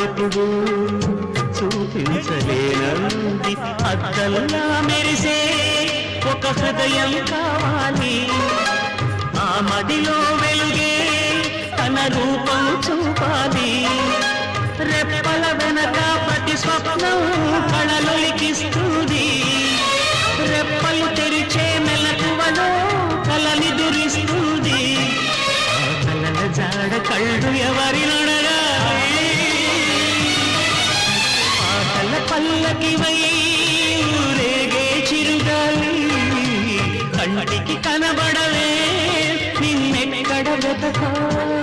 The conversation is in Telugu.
తానెప్పుడు చూపించలేనంది అద్దల్లా మెరిసే ఒక హృదయం కావాలి ఆ మదిలో వెలుగే తన రూపం చూపాలి రెప్పల వెనక ప్రతి స్వప్నం కళలొలికిస్తుంది రెప్పలు తెరిచే మెలకువలో కలని దురిస్తుంది ఆ కలల జాడ కళ్ళు ఎవరి నడగాలి ఆటల పల్లకి వై ఊరేగే చిరుగాలి కంటికి కనబడవే నిన్నెక్కడ వెతకాలి